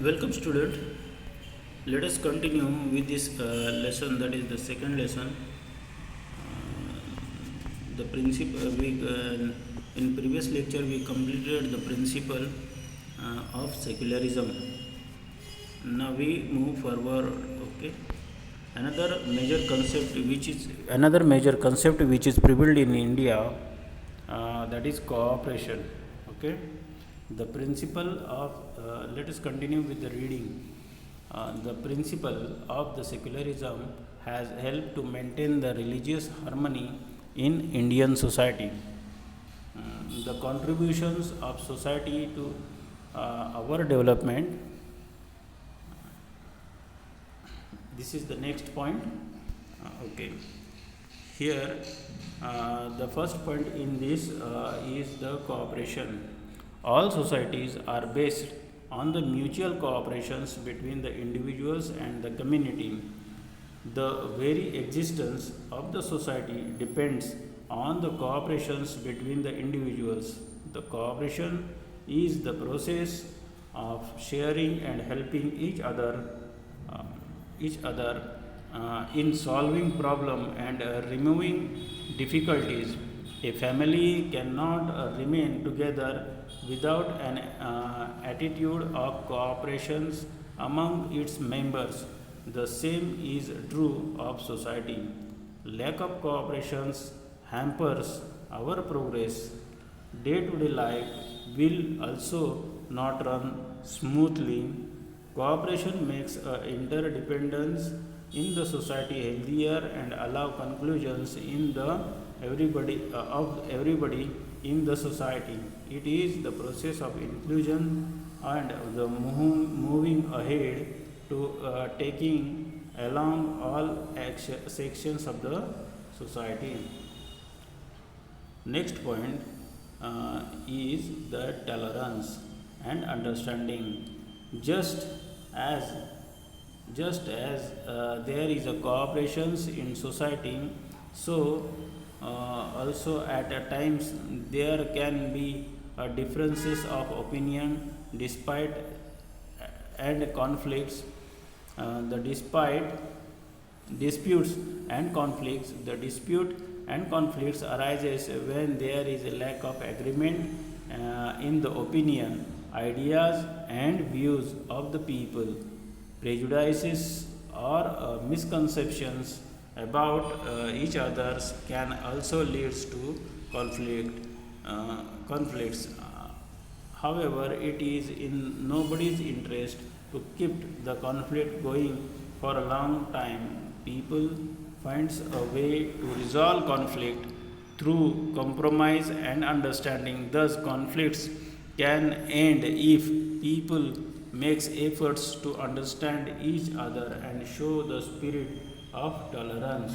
Welcome, student. Let us continue with this lesson. That is the second lesson. The principle in previous lecture we completed the principle of secularism. Now we move forward. Okay. Another major concept which is prevalent in India, that is cooperation. Okay. The principle of let us continue with the reading. The principle of the secularism has helped to maintain the religious harmony in Indian society. The contributions of society to our development. This is the next point. Okay. Here, the first point in this is the cooperation. All societies are based on the mutual cooperations between the individuals and the community. The very existence of the society depends on the cooperations between the individuals. The cooperation is the process of sharing and helping uh, each other in solving problem and removing difficulties. A family cannot remain together without an attitude of cooperation among its members. The same is true of society. Lack of cooperation hampers our progress. Day to day life will also not run smoothly. Cooperation makes interdependence in the society healthier and allow conclusions in the everybody in the society. It is the process of inclusion and the moving ahead to taking along all sections of the society. Next point is the tolerance and understanding. Just as there is a cooperation in society, so also at times there can be differences of opinion despite and conflicts. The despite disputes and conflicts, the dispute and conflicts arises when there is a lack of agreement in the opinion, ideas and views of the people. Prejudices or misconceptions about each others can also lead to conflicts. However, it is in nobody's interest to keep the conflict going for a long time. People finds a way to resolve conflict through compromise and understanding. Thus, conflicts can end if people makes efforts to understand each other and show the spirit of tolerance.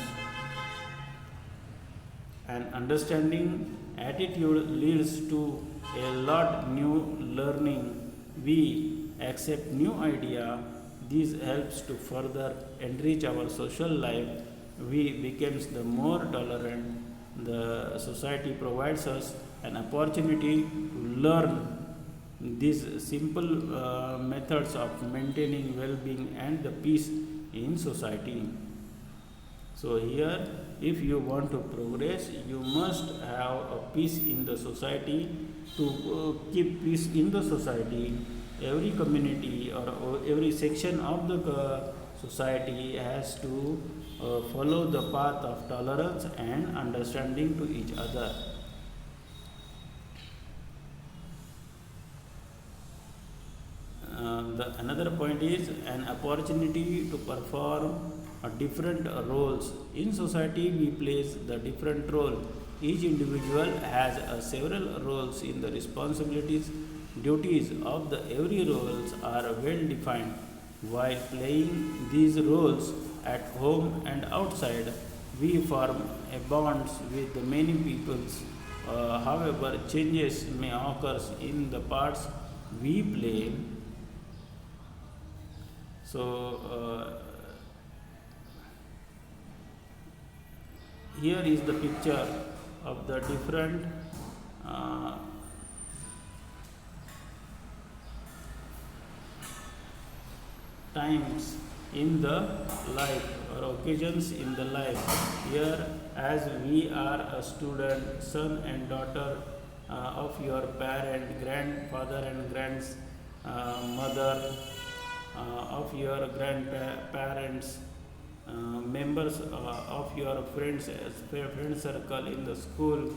An understanding attitude leads to a lot new learning. We accept new idea. This helps to further enrich our social life. We becomes the more tolerant. The society provides us an opportunity to learn these simple methods of maintaining well-being and the peace in society. So here, if you want to progress, you must have a peace in the society. To keep peace in the society, every community or every section of the society has to follow the path of tolerance and understanding to each other. Another point is an opportunity to perform different roles in society. We plays the different role. Each individual has several roles in the responsibilities. Duties of the every roles are well defined. While playing these roles at home and outside, we form a bonds with the many peoples. However, changes may occur in the parts we play. So here is the picture of the different times in the life or occasions in the life. Here, as we are a student, son and daughter of your parent, grandfather and grandmother, of your grandparents, members of your friend circle in the school,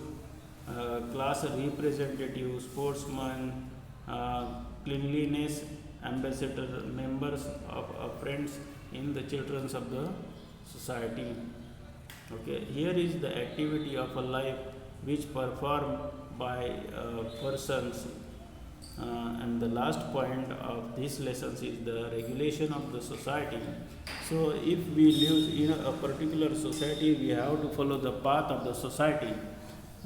class representative, sportsman, uh, cleanliness ambassador, members of friends in the children's of the society. Okay, here is the activity of a life which performed by persons. And the last point of this lessons is the regulation of the society. So, if we live in a particular society, we have to follow the path of the society.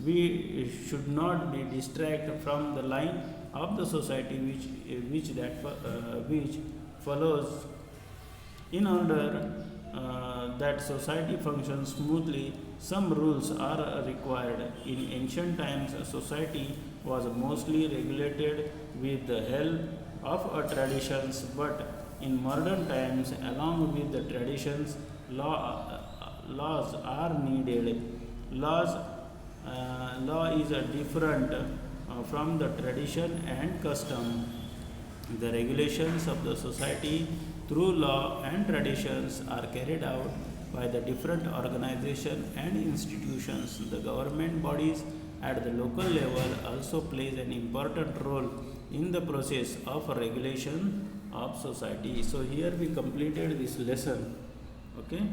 We should not be distracted from the line of the society which follows. In order that society functions smoothly, some rules are required. In ancient times, a society was mostly regulated with the help of traditions, but in modern times, along with the traditions, laws are needed. Law is different from the tradition and custom. The regulations of the society through law and traditions are carried out by the different organizations and institutions. The government bodies at the local level also plays an important role in the process of regulation of society. So here we completed this lesson. Okay.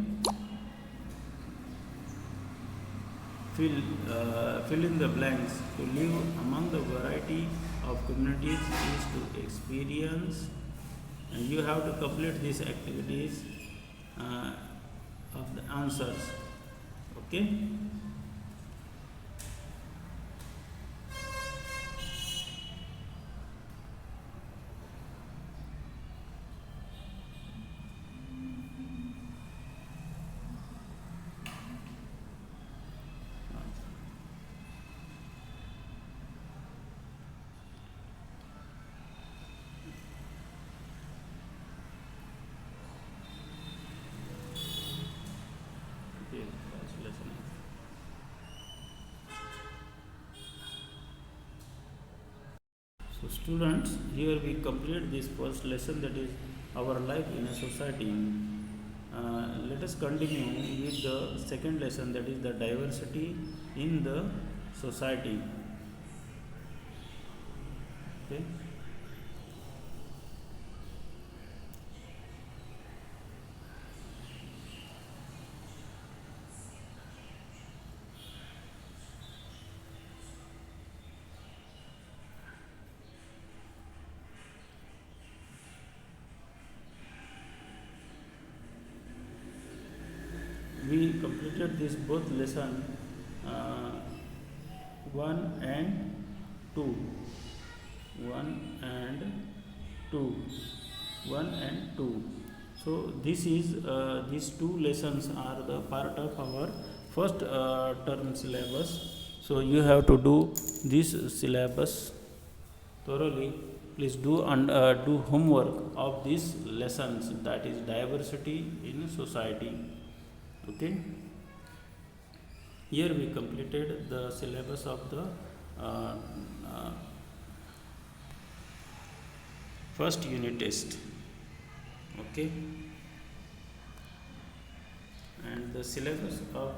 Fill in the blanks. To live among the variety of communities is to experience, and you have to complete these activities of the answers. Okay. Okay, first lesson. So students, here we complete this first lesson, that is our life in a society. Let us continue with the second lesson, that is the diversity in the society. Okay. We completed this both lesson uh, 1 and 2. 1 and 2. 1 and 2. So this is these two lessons are the part of our first term syllabus. So you have to do this syllabus thoroughly. Please do and do homework of these lessons, that is diversity in society. Okay. Here we completed the syllabus of the uh, uh, first unit test. Okay. And the syllabus of